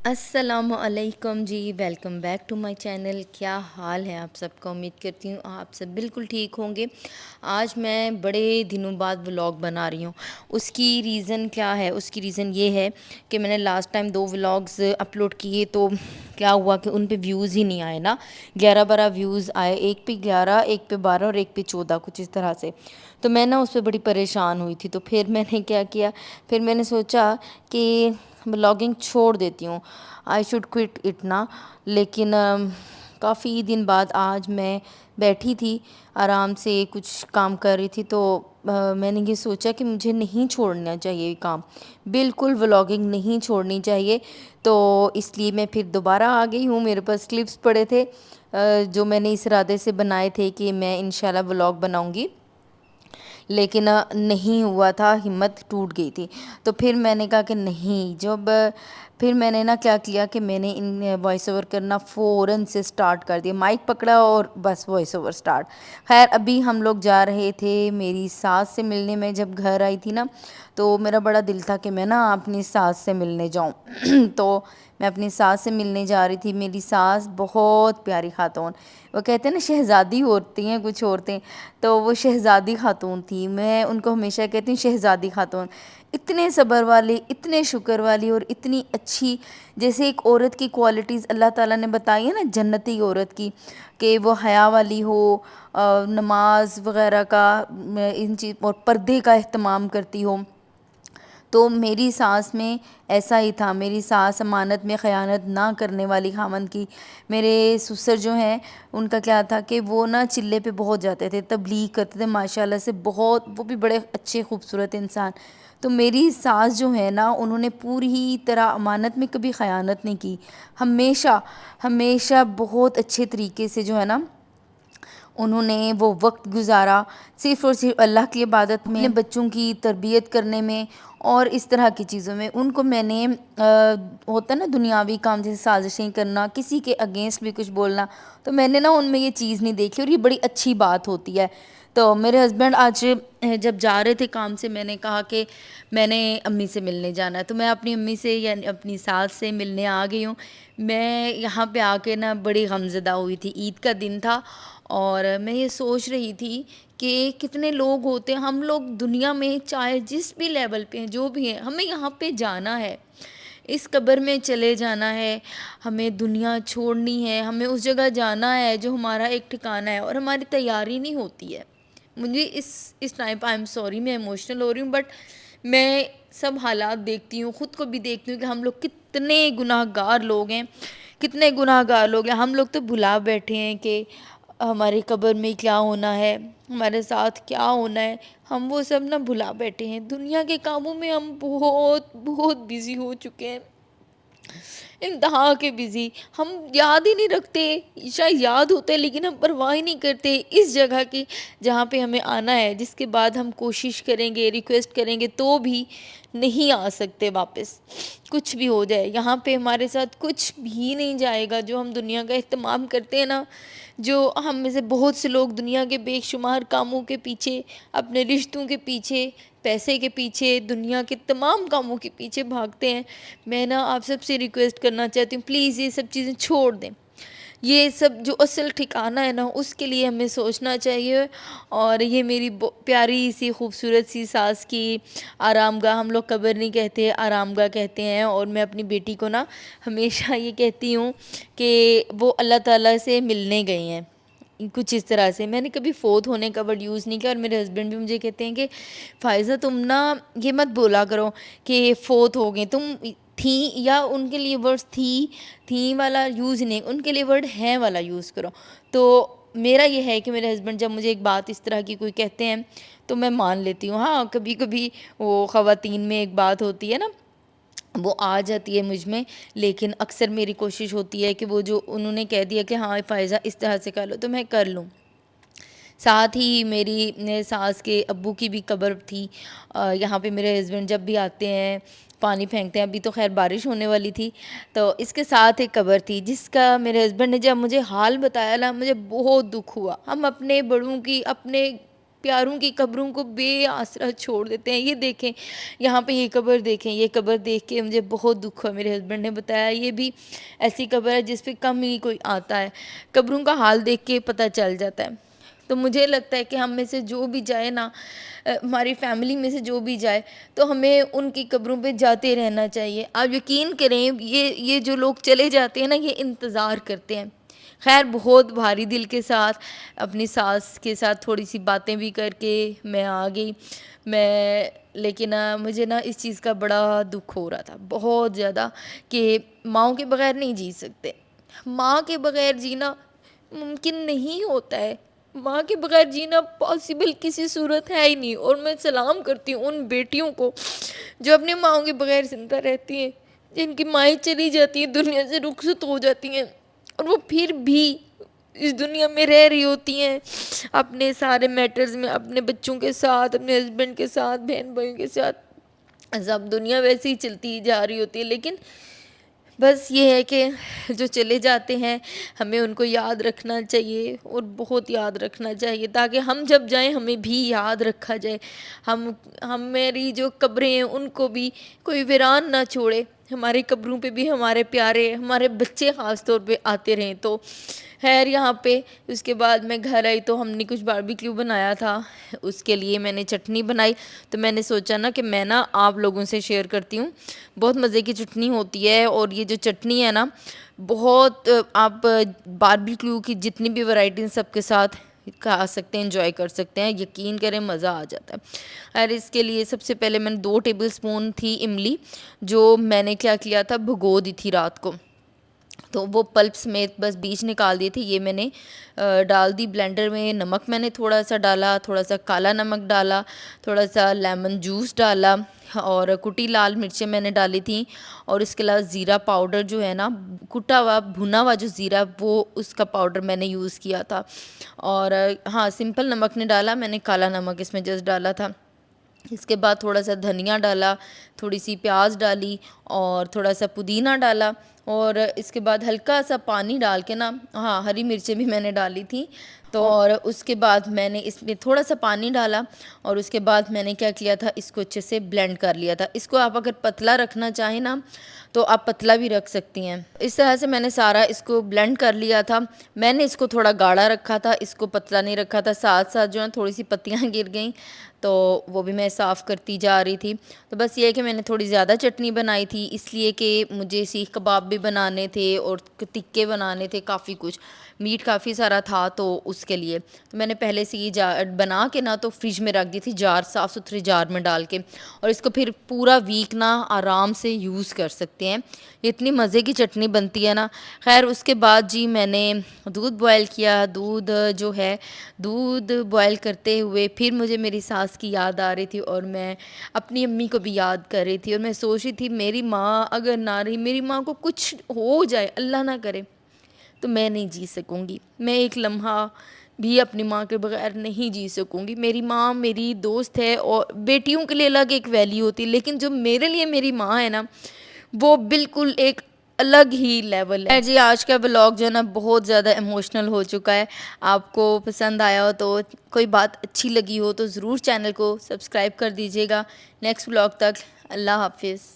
السلام علیکم جی، welcome back to my channel. کیا حال ہے آپ سب کا؟ امید کرتی ہوں آپ سب بالکل ٹھیک ہوں گے۔ آج میں بڑے دنوں بعد ولاگ بنا رہی ہوں۔ اس کی ریزن کیا ہے؟ اس کی ریزن یہ ہے کہ میں نے لاسٹ ٹائم 2 ولاگز اپلوڈ کیے تو کیا ہوا کہ ان پہ ویوز ہی نہیں آئے نا، 11-12 ویوز آئے، ایک پہ 11، ایک پہ 12 اور ایک پہ 14، کچھ اس طرح سے۔ تو میں نا اس پہ بڑی پریشان ہوئی تھی، تو پھر میں نے کیا کیا، پھر میں نے سوچا کہ بلاگنگ چھوڑ دیتی ہوں، آئی شوڈ کوئٹ اٹ نا۔ لیکن کافی دن بعد آج میں بیٹھی تھی، آرام سے کچھ کام کر رہی تھی، تو میں نے یہ سوچا کہ مجھے نہیں چھوڑنا چاہیے یہ کام، بالکل ولاگنگ نہیں چھوڑنی چاہیے۔ تو اس لیے میں پھر دوبارہ آ گئی ہوں۔ میرے پاس کلپس پڑے تھے جو میں نے اس ارادے سے بنائے تھے کہ میں انشاءاللہ ولاگ بناؤں گی، لیکن نہیں ہوا تھا، ہمت ٹوٹ گئی تھی۔ تو پھر میں نے کہا کہ نہیں، پھر میں نے نا کیا کیا کہ میں نے ان وائس اوور کرنا فوراً سے سٹارٹ کر دیا، مائک پکڑا اور بس وائس اوور سٹارٹ۔ خیر ابھی ہم لوگ جا رہے تھے میری ساس سے ملنے، میں جب گھر آئی تھی نا تو میرا بڑا دل تھا کہ میں نا اپنی ساس سے ملنے جاؤں تو میں اپنی ساس سے ملنے جا رہی تھی۔ میری ساس بہت پیاری خاتون، وہ کہتے ہیں نا شہزادی ہوتی ہیں کچھ عورتیں، تو وہ شہزادی خاتون تھی۔ میں ان کو ہمیشہ کہتی ہوں شہزادی خاتون، اتنے صبر والی، اتنے شکر والی اور اتنی اچھی، جیسے ایک عورت کی کوالٹیز اللہ تعالیٰ نے بتائی ہے نا جنتی عورت کی، کہ وہ حیا والی ہو، نماز وغیرہ کا ان چیز اور پردے کا اہتمام کرتی ہو۔ تو میری ساس میں ایسا ہی تھا، میری ساس امانت میں خیانت نہ کرنے والی خاوند کی۔ میرے سسر جو ہیں ان کا کیا تھا کہ وہ نا چلے پہ بہت جاتے تھے، تبلیغ کرتے تھے ماشاءاللہ سے بہت، وہ بھی بڑے اچھے خوبصورت انسان۔ تو میری ساس جو ہے نا انہوں نے پوری طرح امانت میں کبھی خیانت نہیں کی، ہمیشہ ہمیشہ بہت اچھے طریقے سے جو ہے نا انہوں نے وہ وقت گزارا صرف اور صرف اللہ کی عبادت میں، اپنے بچوں کی تربیت کرنے میں اور اس طرح کی چیزوں میں۔ ان کو میں نے ہوتا نا دنیاوی کام جیسے سازشیں کرنا، کسی کے اگینسٹ بھی کچھ بولنا، تو میں نے نا ان میں یہ چیز نہیں دیکھی، اور یہ بڑی اچھی بات ہوتی ہے۔ تو میرے ہسبینڈ آج جب جا رہے تھے کام سے، میں نے کہا کہ میں نے امی سے ملنے جانا ہے، تو میں اپنی امی سے یعنی اپنی ساس سے ملنے آ گئی ہوں۔ میں یہاں پہ آ کے نا بڑی غمزدہ ہوئی تھی، عید کا دن تھا، اور میں یہ سوچ رہی تھی کہ کتنے لوگ ہوتے ہیں، ہم لوگ دنیا میں چاہے جس بھی لیول پہ ہیں، جو بھی ہیں، ہمیں یہاں پہ جانا ہے، اس قبر میں چلے جانا ہے، ہمیں دنیا چھوڑنی ہے، ہمیں اس جگہ جانا ہے جو ہمارا ایک ٹھکانہ ہے، اور ہماری تیاری نہیں ہوتی ہے۔ مجھے اس ٹائم پہ آئی ایم سوری میں ایموشنل ہو رہی ہوں، بٹ میں سب حالات دیکھتی ہوں، خود کو بھی دیکھتی ہوں کہ ہم لوگ کتنے گناہ گار لوگ ہیں، کتنے گناہ گار لوگ ہیں۔ ہم لوگ تو بھلا بیٹھے ہیں کہ ہماری قبر میں کیا ہونا ہے، ہمارے ساتھ کیا ہونا ہے، ہم وہ سب نہ بھلا بیٹھے ہیں۔ دنیا کے کاموں میں ہم بہت بہت بزی ہو چکے ہیں، انتہا کے بزی، ہم یاد ہی نہیں رکھتے، شاید یاد ہوتے لیکن ہم پرواہ ہی نہیں کرتے اس جگہ کی جہاں پہ ہمیں آنا ہے، جس کے بعد ہم کوشش کریں گے، ریکویسٹ کریں گے تو بھی نہیں آ سکتے واپس۔ کچھ بھی ہو جائے یہاں پہ ہمارے ساتھ کچھ بھی نہیں جائے گا، جو ہم دنیا کا اہتمام کرتے ہیں نا، جو ہم میں سے بہت سے لوگ دنیا کے بے شمار کاموں کے پیچھے، اپنے رشتوں کے پیچھے، پیسے کے پیچھے، دنیا کے تمام کاموں کے پیچھے بھاگتے ہیں۔ میں نا آپ سب سے ریکویسٹ کرنا چاہتی ہوں پلیز یہ سب چیزیں چھوڑ دیں، یہ سب جو اصل ٹھکانہ ہے نا اس کے لیے ہمیں سوچنا چاہیے۔ اور یہ میری پیاری سی خوبصورت سی ساس کی آرام گاہ، ہم لوگ قبر نہیں کہتے آرام گاہ کہتے ہیں، اور میں اپنی بیٹی کو نا ہمیشہ یہ کہتی ہوں کہ وہ اللہ تعالیٰ سے ملنے گئی ہیں، کچھ اس طرح سے۔ میں نے کبھی فوت ہونے کا ورڈ یوز نہیں کیا، اور میرے ہسبینڈ بھی مجھے کہتے ہیں کہ فائزہ تم نا یہ مت بولا کرو کہ فوت ہو گئے، تم تھیں، یا ان کے لیے ورڈ تھیں والا یوز نہیں، ان کے لیے ورڈ ہیں والا یوز کرو۔ تو میرا یہ ہے کہ میرے ہسبینڈ جب مجھے ایک بات اس طرح کی کوئی کہتے ہیں تو میں مان لیتی ہوں۔ ہاں کبھی کبھی وہ خواتین میں ایک بات ہوتی ہے نا، وہ آ جاتی ہے مجھ میں، لیکن اکثر میری کوشش ہوتی ہے کہ وہ جو انہوں نے کہہ دیا کہ ہاں فائزہ اس طرح سے کر لو تو میں کر لوں۔ ساتھ ہی میری ساس کے ابو کی بھی قبر تھی، یہاں پہ میرے ہسبینڈ جب بھی آتے ہیں پانی پھینکتے ہیں، ابھی تو خیر بارش ہونے والی تھی، تو اس کے ساتھ ایک قبر تھی جس کا میرے ہسبینڈ نے جب مجھے حال بتایا نا مجھے بہت دکھ ہوا۔ ہم اپنے بڑوں کی، اپنے پیاروں کی قبروں کو بے آسرا چھوڑ دیتے ہیں. یہ دیکھیں یہاں پہ یہ قبر دیکھیں, یہ قبر دیکھ کے مجھے بہت دکھ ہوا. میرے ہسبینڈ نے بتایا یہ بھی ایسی قبر ہے جس پہ کم ہی کوئی آتا ہے. قبروں کا حال دیکھ کے پتہ چل جاتا ہے. تو مجھے لگتا ہے کہ ہم میں سے جو بھی جائے نا, ہماری فیملی میں سے جو بھی جائے, تو ہمیں ان کی قبروں پہ جاتے رہنا چاہیے. آپ یقین کریں یہ جو لوگ چلے جاتے ہیں نا, یہ انتظار کرتے ہیں. خیر بہت بھاری دل کے ساتھ اپنی ساس کے ساتھ تھوڑی سی باتیں بھی کر کے میں آ گئی. لیکن مجھے نا اس چیز کا بڑا دکھ ہو رہا تھا, بہت زیادہ, کہ ماؤں کے بغیر نہیں جی سکتے. ماں کے بغیر جینا ممکن نہیں ہوتا ہے. ماں کے بغیر جینا پاسبل کسی صورت ہے ہی نہیں. اور میں سلام کرتی ہوں ان بیٹیوں کو جو اپنی ماؤں کے بغیر زندہ رہتی ہیں, جن کی مائیں چلی جاتی ہیں, دنیا سے رخصت ہو جاتی ہیں, اور وہ پھر بھی اس دنیا میں رہ رہی ہوتی ہیں اپنے سارے میٹرز میں, اپنے بچوں کے ساتھ, اپنے ہسبینڈ کے ساتھ, بہن بھائیوں کے ساتھ. سب دنیا ویسے ہی چلتی جا رہی ہوتی ہے. لیکن بس یہ ہے کہ جو چلے جاتے ہیں ہمیں ان کو یاد رکھنا چاہیے, اور بہت یاد رکھنا چاہیے, تاکہ ہم جب جائیں ہمیں بھی یاد رکھا جائے. ہماری جو قبریں ہیں ان کو بھی کوئی ویران نہ چھوڑے. ہماری قبروں پہ بھی ہمارے پیارے, ہمارے بچے خاص طور پہ آتے رہیں. تو خیر یہاں پہ اس کے بعد میں گھر آئی تو ہم نے کچھ باربیکیو بنایا تھا. اس کے لیے میں نے چٹنی بنائی. تو میں نے سوچا نا کہ میں نا آپ لوگوں سے شیئر کرتی ہوں. بہت مزے کی چٹنی ہوتی ہے, اور یہ جو چٹنی ہے نا بہت, آپ باربیکیو کی جتنی بھی ورائٹی سب کے ساتھ کھا سکتے ہیں, انجوائے کر سکتے ہیں. یقین کریں مزہ آ جاتا ہے. اور اس کے لیے سب سے پہلے میں نے 2 ٹیبل سپون تھی املی, جو میں نے کیا کیا تھا, بھگو دی تھی رات کو. تو وہ پلپ سمیت بس بیج نکال دیے تھے. یہ میں نے ڈال دی بلینڈر میں. نمک میں نے تھوڑا سا ڈالا, تھوڑا سا کالا نمک ڈالا, تھوڑا سا لیمن جوس ڈالا, اور کٹی لال مرچیں میں نے ڈالی تھیں. اور اس کے علاوہ زیرہ پاؤڈر جو ہے نا, کٹا ہوا بھنا ہوا جو زیرہ, وہ اس کا پاؤڈر میں نے یوز کیا تھا. اور ہاں سمپل نمک نہیں ڈالا میں نے, کالا نمک اس میں جسٹ ڈالا تھا. اس کے بعد تھوڑا سا دھنیا ڈالا, تھوڑی سی پیاز ڈالی, اور تھوڑا سا پودینہ ڈالا. اور اس کے بعد ہلکا سا پانی ڈال کے نا, ہاں ہری مرچیں بھی میں نے ڈالی تھیں. تو اور اس کے بعد میں نے اس میں تھوڑا سا پانی ڈالا, اور اس کے بعد میں نے کیا کیا تھا, اس کو اچھے سے بلینڈ کر لیا تھا. اس کو آپ اگر پتلا رکھنا چاہیں نا تو آپ پتلا بھی رکھ سکتی ہیں. اس طرح سے میں نے سارا اس کو بلینڈ کر لیا تھا. میں نے اس کو تھوڑا گاڑھا رکھا تھا, اس کو پتلا نہیں رکھا تھا. ساتھ ساتھ جو ہے تھوڑی سی پتیاں گر گئیں, تو وہ بھی میں صاف کرتی جا رہی تھی. تو بس یہ ہے کہ میں نے تھوڑی زیادہ چٹنی بنائی تھی, اس لیے کہ مجھے سیخ کباب بھی بنانے تھے, اور ٹکے بنانے تھے, کافی کچھ میٹ کافی سارا تھا. تو اس کے لیے تو میں نے پہلے سے یہ بنا کے نا تو فریج میں رکھ دی تھی, جار, صاف ستھرے جار میں ڈال کے. اور اس کو پھر پورا ویک نا آرام سے یوز کر سکتے ہیں. اتنی مزے کی چٹنی بنتی ہے نا. خیر اس کے بعد جی میں نے دودھ بوائل کیا. دودھ جو ہے, دودھ بوائل کرتے ہوئے پھر مجھے میری ساس کی یاد آ رہی تھی, اور میں اپنی امی کو بھی یاد کر رہی تھی. اور میں سوچ رہی تھی میری ماں اگر نہ رہی, میری ماں کو کچھ ہو جائے, اللہ نہ کرے, تو میں نہیں جی سکوں گی. میں ایک لمحہ بھی اپنی ماں کے بغیر نہیں جی سکوں گی. میری ماں میری دوست ہے, اور بیٹیوں کے لیے الگ ایک ویلیو ہوتی ہے, لیکن جو میرے لیے میری ماں ہے نا, وہ بالکل ایک الگ ہی لیول ہے. جی آج کا ولاگ جو ہے نا بہت زیادہ ایموشنل ہو چکا ہے. آپ کو پسند آیا ہو, تو کوئی بات اچھی لگی ہو تو ضرور چینل کو سبسکرائب کر دیجیے گا. نیکسٹ ولاگ تک اللہ حافظ.